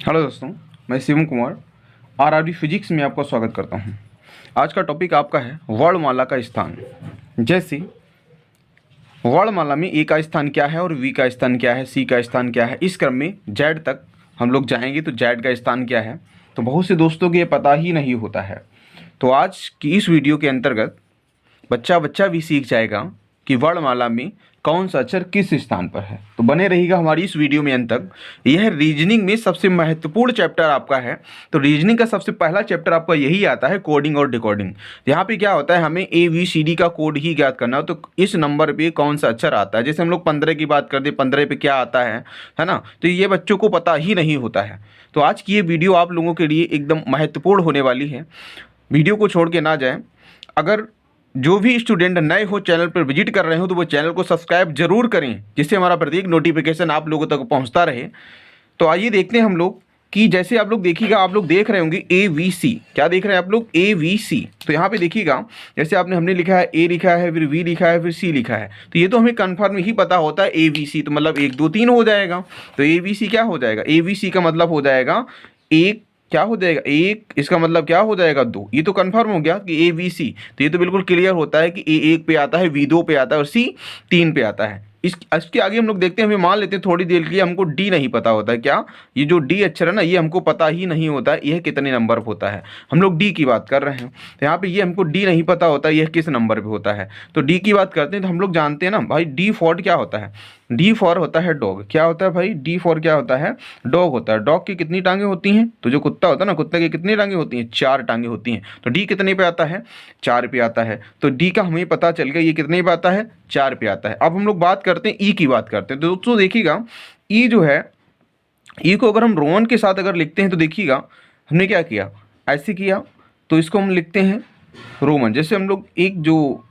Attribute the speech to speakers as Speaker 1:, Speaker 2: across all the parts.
Speaker 1: Hello दोस्तों, मैं Shivam Kumar RRB physics में आपका स्वागत करता हूं। आज का टॉपिक आपका है वर्णमाला का स्थान। जैसे वर्णमाला में ए का स्थान क्या है और वी का स्थान क्या है, सी का स्थान क्या है, इस क्रम में जेड तक हम लोग जाएंगे तो जेड का स्थान क्या है। तो बहुत से दोस्तों को ये पता ही नहीं होता है। तो आज की इस वीडियो के अंतर्गत बच्चा भी सीख जाएगा कि वर्णमाला में कौन सा अक्षर किस स्थान पर है। तो बने रहिएगा हमारी इस वीडियो में अंत तक। यह रीजनिंग में सबसे महत्वपूर्ण चैप्टर आपका है। तो रीजनिंग का सबसे पहला चैप्टर आपका यही आता है, कोडिंग और डिकोडिंग। यहाँ पे क्या होता है, हमें ABCD का कोड ही ज्ञात करना हो। तो इस नंबर पे कौन सा अक्षर आता है, जैसे हम लोग 15 की बात करते हैं, 15 पे क्या आता है ना। तो ये बच्चों को पता ही नहीं होता है। तो आज की ये वीडियो आप लोगों के लिए एकदम महत्वपूर्ण होने वाली है। वीडियो को छोड़ के ना जाएं। अगर जो भी स्टूडेंट नए हो, चैनल पर विजिट कर रहे हो, तो वो चैनल को सब्सक्राइब जरूर करें, जिससे हमारा प्रत्येक नोटिफिकेशन आप लोगों तक पहुंचता रहे। तो आइए देखते हैं हम लोग कि जैसे आप लोग देखिएगा, आप लोग देख रहे होंगे ABC। क्या देख रहे हैं आप लोग? ABC। तो यहाँ पे देखिएगा, जैसे हमने लिखा है A लिखा है, फिर V लिखा है, फिर C लिखा है। तो ये तो हमें कन्फर्म ही पता होता है ABC, तो मतलब 1 2 3 हो जाएगा। तो ABC क्या हो जाएगा? ABC का मतलब हो जाएगा एक, क्या हो जाएगा? एक। इसका मतलब क्या हो जाएगा? 2। ये तो कंफर्म हो गया कि ABC। तो ये तो बिल्कुल क्लियर होता है कि A 1 पे आता है, V 2 पे आता है और C 3 पे आता है। इसके आगे हम लोग देखते हैं, हमें मान लेते हैं थोड़ी देर के लिए हमको D नहीं पता होता है। क्या ये जो D अक्षर है ना, ये हमको पता ही नहीं होता है यह कितने नंबर पर होता है। हम लोग D की बात कर रहे हैं, तो यहाँ पे ये हमको D नहीं पता होता यह किस नंबर पे होता है। तो D की बात करते हैं तो हम लोग जानते हैं ना भाई, D फॉर क्या होता है? D फॉर होता है डॉग। क्या होता है भाई? D फॉर क्या होता है? डॉग होता है। डॉग की कितनी टांगे होती हैं? तो जो कुत्ता होता है ना, कुत्ते की कितनी टांगे होती हैं? 4 टांगे होती हैं। तो D कितने पे आता है? 4 पे आता है। तो D का हमें पता चल गया, ये कितने पे आता है? 4 पे आता है। अब हम लोग बात करते हैं E की बात करते हैं। तो दोस्तों देखिएगा, E जो है, E को अगर हम रोमन के साथ अगर लिखते हैं तो देखिएगा हमने क्या किया, ऐसे किया। तो इसको हम लिखते हैं रोमन। जैसे हम लोग एक जो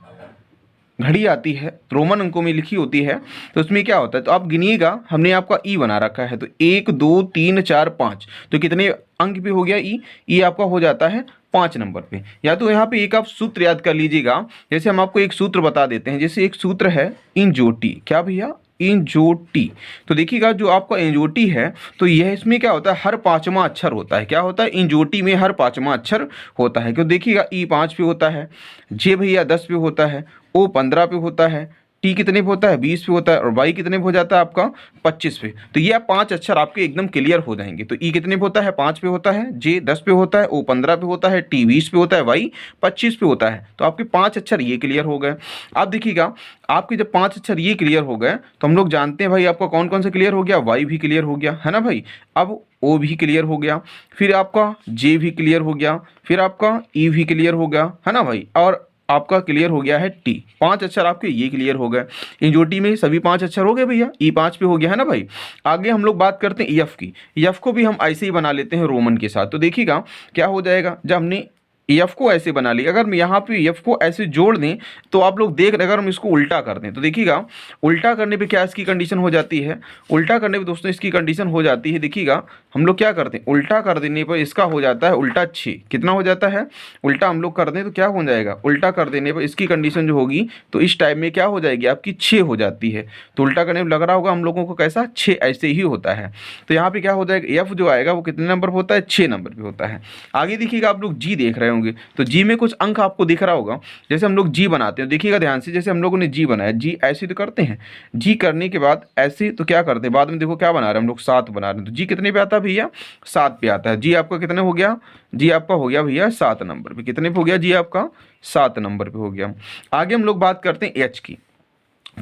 Speaker 1: घड़ी आती है रोमन अंकों में लिखी होती है, तो उसमें क्या होता है, तो आप गिनिएगा, हमने आपका ई बना रखा है। तो 1 2 3 4 5, तो कितने अंक पे हो गया ई? ई आपका हो जाता है 5 नंबर पे। या तो यहाँ पे एक आप सूत्र याद कर लीजिएगा। जैसे हम आपको एक सूत्र बता देते हैं, जैसे एक सूत्र है इंजोटी। क्या भैया? इंजोटी। तो देखिएगा जो आपका इंजोटी है, तो यह इसमें क्या होता है, हर 5वां अक्षर होता है। क्या होता है? इंजोटी में हर 5वां अक्षर होता है। क्यों? देखिएगा ई 5 पे होता है, जे भैया 10 पे होता है, ओ 15 पे होता है, टी कितने पे होता है? 20 पे होता है, और वाई कितने पे हो जाता है आपका? 25 पे। तो ये 5 अक्षर आपके एकदम क्लियर हो जाएंगे। तो ई कितने पे होता है? 5 पे होता है, जे 10 पे होता है, ओ 15 पे होता है, टी 20 पे होता है, वाई 25 पे होता है। तो आपके 5 अक्षर ये क्लियर हो गए। आप देखिएगा, आपके जब 5 अक्षर ये क्लियर हो गए, तो हम लोग जानते हैं भाई आपका कौन कौन सा क्लियर हो गया? वाई भी क्लियर हो गया, है ना भाई। अब ओ भी क्लियर हो गया, फिर आपका जे भी क्लियर हो गया, फिर आपका ई भी क्लियर हो गया, है ना भाई, और आपका क्लियर हो गया है टी। 5 अक्षर आपके ये क्लियर हो गए। इंजोटी में सभी 5 अक्षर हो गए भैया, ई 5 पे हो गया, है ना भाई। आगे हम लोग बात करते हैं एफ की। एफ को भी हम ऐसे ही बना लेते हैं रोमन के साथ। तो देखिएगा क्या हो जाएगा, जब हमने एफ को ऐसे बना लिया, अगर हम यहाँ पे एफ को ऐसे जोड़ दें तो आप लोग देख रहे, अगर हम इसको उल्टा कर दें तो देखिएगा उल्टा करने पे क्या इसकी कंडीशन हो जाती है? उल्टा करने पे दोस्तों इसकी कंडीशन हो जाती है, देखिएगा हम लोग क्या करते हैं, उल्टा कर देने पर इसका हो जाता है उल्टा 6। कितना हो जाता है? उल्टा हम लोग कर दें तो क्या हो जाएगा? उल्टा कर देने पर इसकी कंडीशन जो होगी, तो इस टाइप में क्या हो जाएगी आपकी? 6 हो जाती है। तो उल्टा करने में लग रहा होगा हम लोगों को कैसा? 6 ऐसे ही होता है। तो यहाँ पे क्या हो जाएगा, एफ जो आएगा वो कितने नंबर पर होता है? 6 नंबर पर होता है। आगे देखिएगा आप लोग जी देख रहे होंगे, तो जी में कुछ अंक आपको दिख रहा होगा। जैसे हम लोग जी बनाते हैं, देखिएगा ध्यान से, जैसे हम लोगों ने जी बनाया, जी ऐसे तो करते हैं, जी करने के बाद ऐसे तो क्या करते हैं, बाद में देखो क्या बना रहे हैं हम लोग? 7 बना रहे हैं। तो जी कितने पे आता है भैया? 7 पे आता है। जी आपका कितने हो गया? जी आपका हो गया भैया 7 नंबर पे। कितने पे हो गया? जी आपका 7 नंबर पे हो गया। आगे हम लोग बात करते हैं एच की।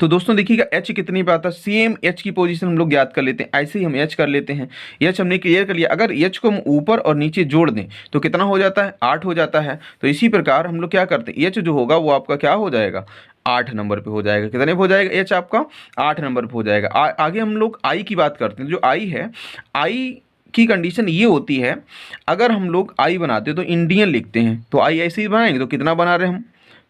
Speaker 1: तो दोस्तों देखिएगा एच कितनी पे आता है? सेम एच की पोजीशन हम लोग याद कर लेते हैं, ऐसे ही हम एच कर लेते हैं। एच हमने क्लियर कर लिया। अगर एच को हम ऊपर और नीचे जोड़ दें तो कितना हो जाता है? 8 हो जाता है। तो इसी प्रकार हम लोग क्या करते हैं, एच जो होगा वो आपका क्या हो जाएगा? 8 नंबर पे हो जाएगा। कितने पे हो जाएगा? एच आपका 8 नंबर पे हो जाएगा। आगे हम लोग आई की बात करते हैं। जो आई है, आई की कंडीशन ये होती है, अगर हम लोग आई बनाते हैं तो इंडियन लिखते हैं, तो आई ऐसे ही बनाएंगे तो कितना बना रहे हैं हम?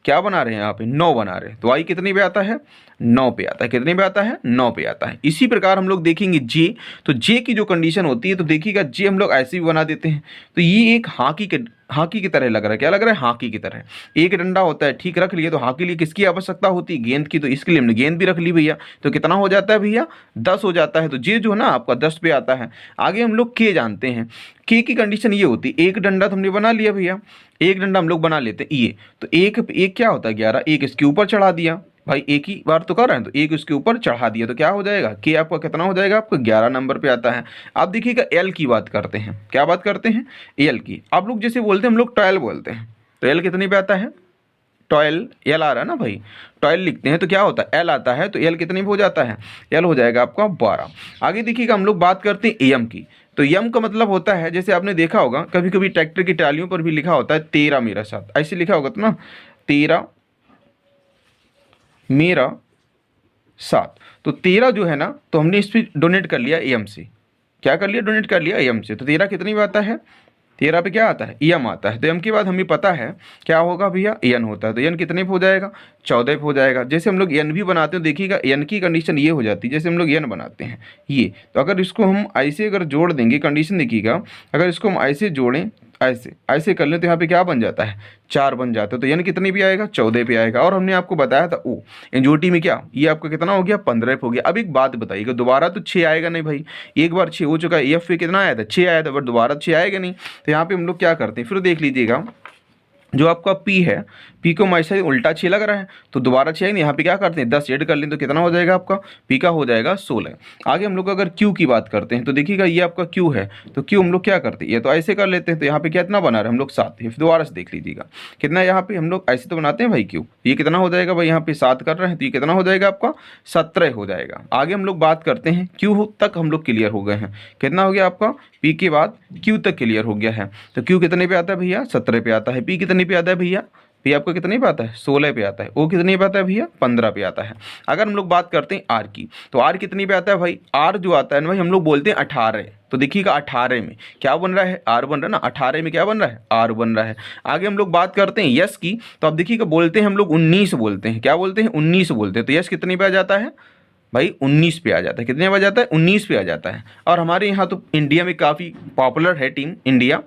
Speaker 1: क्या बना रहे हैं यहाँ पे? 9 बना रहे हैं। तो आई कितने पे आता है? 9 पे आता है। कितने पे आता है? 9 पे आता है। इसी प्रकार हम लोग देखेंगे जे। तो जे की जो कंडीशन होती है, तो देखिएगा जे हम लोग ऐसे भी बना देते हैं। तो ये एक हाँ की हॉकी की तरह लग रहा है। क्या लग रहा है? हॉकी की तरह। एक डंडा होता है, ठीक, रख लिए। तो हॉकी के लिए किसकी आवश्यकता होती है? गेंद की। तो इसके लिए हमने गेंद भी रख ली भैया। तो कितना हो जाता है भैया? 10 हो जाता है। तो ये जो है ना आपका 10 पे आता है। आगे हम लोग के जानते हैं। के की कंडीशन ये होती है, एक डंडा तो हमने बना लिया भैया, एक डंडा हम लोग बना लेते हैं ये। तो एक एक क्या होता है? 11। एक इसके ऊपर चढ़ा दिया भाई, एक ही बार तो कर रहे हैं, तो एक उसके ऊपर चढ़ा दिया तो क्या हो जाएगा? के आपका कितना हो जाएगा? आपका 11 नंबर पे आता है। आप देखिएगा एल की बात करते हैं। क्या बात करते हैं? एल की। आप लोग जैसे बोलते हैं, हम लोग 12 बोलते हैं। तो एल कितने पे आता है? 12। एल आ रहा है ना भाई, 12 लिखते हैं तो क्या होता है? एल आता है। तो एल कितने पे हो जाता है? एल हो जाएगा आपका 12। आगे देखिएगा हम लोग बात करते हैं एम की। तो एम का मतलब होता है, जैसे आपने देखा होगा कभी कभी ट्रैक्टर की टालियों पर भी लिखा होता है 13 मेरा साथ, ऐसे लिखा होगा तो ना, 13 मेरा 7। तो 13 जो है ना, तो हमने इस पर डोनेट कर लिया एम से। क्या कर लिया? डोनेट कर लिया एम से। तो 13 कितनी पे आता है? 13 पे क्या आता है? एम आता है। तो एम के बाद हमें पता है क्या होगा भैया? एन होता है। तो एन कितने पे हो जाएगा? 14 पे हो जाएगा। जैसे हम लोग एन भी बनाते हैं, देखिएगा एन की कंडीशन ये हो जाती है, जैसे हम लोग एन बनाते हैं ये। तो अगर इसको हम ऐसे अगर जोड़ देंगे, कंडीशन देखिएगा, अगर इसको हम ऐसे जोड़ें, ऐसे ऐसे कर लें, तो यहाँ पे क्या बन जाता है? 4 बन जाता है। तो एन कितने पे आएगा? 14 पे आएगा। और हमने आपको बताया था ओ एनजीओटी में क्या, ये आपका कितना हो गया? 15 पे हो गया। अब एक बात बताइएगा, दोबारा तो 6 आएगा नहीं भाई, एक बार 6 हो चुका है। एफ पे कितना आया था? 6 आया था, बट दोबारा 6 आएगा नहीं। तो यहाँ पे हम लोग क्या करते हैं, फिर देख लीजिएगा, जो आपका पी है, पी को ऐसा उल्टा 6 लग रहा है, तो दोबारा 6 नहीं, यहाँ पे क्या करते हैं? 10 ऐड कर लें तो कितना हो जाएगा आपका? पी का हो जाएगा 16। आगे हम लोग अगर क्यू की बात करते हैं, तो देखिएगा ये आपका क्यू है। तो क्यू हम लोग क्या करते हैं? ये तो ऐसे कर लेते हैं। तो यहाँ पे कितना बना रहे हैं हम लोग? 7। फिर दोबारा से देख लीजिएगा कितना, यहाँ पे हम लोग ऐसे तो बनाते हैं भाई क्यू। ये कितना हो जाएगा भाई? यहाँ पे 7 कर रहे हैं, तो ये कितना हो जाएगा आपका? 17 हो जाएगा। आगे हम लोग बात करते हैं, क्यू तक हम लोग क्लियर हो गए हैं। कितना हो गया आपका? पी के बाद क्यू तक क्लियर हो गया है। तो क्यू कितने पे आता है भैया? 17 पे आता है। पी कितने पे आता है भैया? पी आपका कितने पे आता है? 16 पे आता है। ओ कितने पे आता है भैया? 15 पे आता है। अगर हम लोग बात करते हैं आर की, तो आर कितनी पे आता है भाई? आर जो आता है ना भाई, हम लोग बोलते हैं 18। तो देखिएगा 18 में क्या बन रहा है? आर बन रहा है ना। 18 में क्या बन रहा है? आर बन रहा है। आगे हम लोग बात करते हैं यस की, तो आप देखिएगा बोलते हैं हम लोग 19 बोलते हैं। क्या बोलते हैं? 19 बोलते हैं। तो यस कितने पे आ जाता है भाई? 19 पे आ जाता है। कितने पे आ जाता है? 19 पे आ जाता है। और हमारे यहाँ तो इंडिया में काफ़ी पॉपुलर है टीम इंडिया।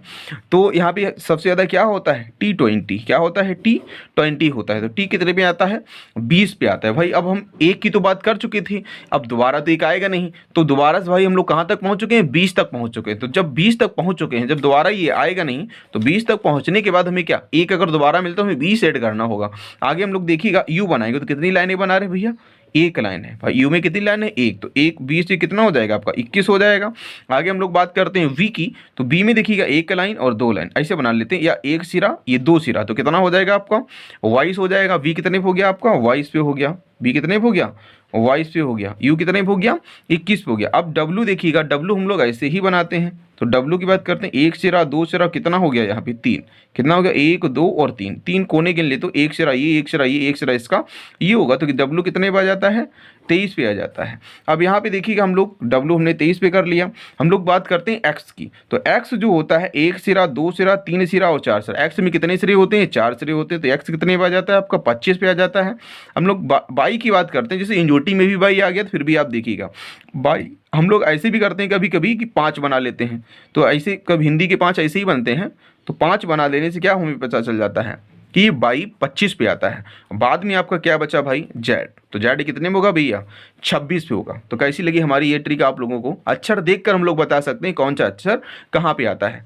Speaker 1: तो यहाँ पे सबसे ज़्यादा क्या होता है? T20। क्या होता है? T20 होता है। तो टी कितने पे आता है? 20 पे आता है भाई। अब हम एक की तो बात कर चुके थे, अब दोबारा तो एक आएगा नहीं। तो दोबारा से भाई हम लोग कहाँ तक पहुँच चुके हैं? 20 तक पहुँच चुके हैं। तो जब 20 तक पहुँच चुके हैं, जब दोबारा ये आएगा नहीं, तो 20 तक पहुँचने के बाद हमें क्या, एक अगर दोबारा मिलता है, हमें 20 ऐड करना होगा। आगे हम लोग देखिएगा यू बनाएंगे, तो कितनी लाइनें बना रहे हैं भैया? एक लाइन है भाई। यू में कितनी लाइन है? एक। तो एक 20 से कितना हो जाएगा आपका? 21 हो जाएगा। आगे हम लोग बात करते हैं वी की, तो बी में देखिएगा एक लाइन और 2 लाइन ऐसे बना लेते हैं, या एक सिरा ये 2 सिरा, तो कितना हो जाएगा आपका? 22 हो जाएगा। वी कितने पे हो गया आपका? 22 पे हो गया। बी कितने पे हो गया? 22 पे हो गया। यू कितने पे हो गया? 21 पे हो गया। अब डब्लू देखिएगा, डब्लू हम लोग ऐसे ही बनाते हैं। तो डब्लू की बात करते हैं, एक सिरा 2 सिरा कितना हो गया यहाँ पे? 3। कितना हो गया? 1 2 और 3, 3 कोने गिन ले, तो एक सिरा ये, एक सिरा ये, एक सिरा इसका ये होगा। तो डब्लू कितने पे आ जाता है? 23 पे आ जाता है। अब यहाँ पे देखिएगा हम लोग डब्लू हमने 23 पे कर लिया। हम लोग बात करते हैं एक्स की, तो एक्स जो होता है, एक सिरा 2 सिरा 3 सिरा और 4 सिरा। एक्स में कितने सिरे होते हैं? 4 सिरे होते हैं। तो एक्स कितने पे आ जाता है आपका? 25 पे आ जाता है। हम लोग बाई की बात करते हैं, जैसे इंजोटी में भी बाई आ गया, तो फिर भी आप देखिएगा बाई हम लोग ऐसे भी करते हैं कभी कभी कि 5 बना लेते हैं। तो ऐसे कभी हिंदी के 5 ऐसे ही बनते हैं। तो 5 बना लेने से क्या हमें पता चल जाता है कि ये बाई 25 पे आता है। बाद में आपका क्या बचा भाई? जेड। तो जेड कितने में होगा भैया? 26 पे होगा। तो कैसी लगी हमारी ये ट्रिक आप लोगों को? अक्षर देखकर हम लोग बता सकते हैं कौन सा अक्षर कहाँ पे आता है।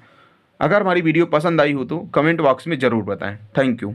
Speaker 1: अगर हमारी वीडियो पसंद आई हो तो कमेंट बॉक्स में ज़रूर बताएं। Thank you.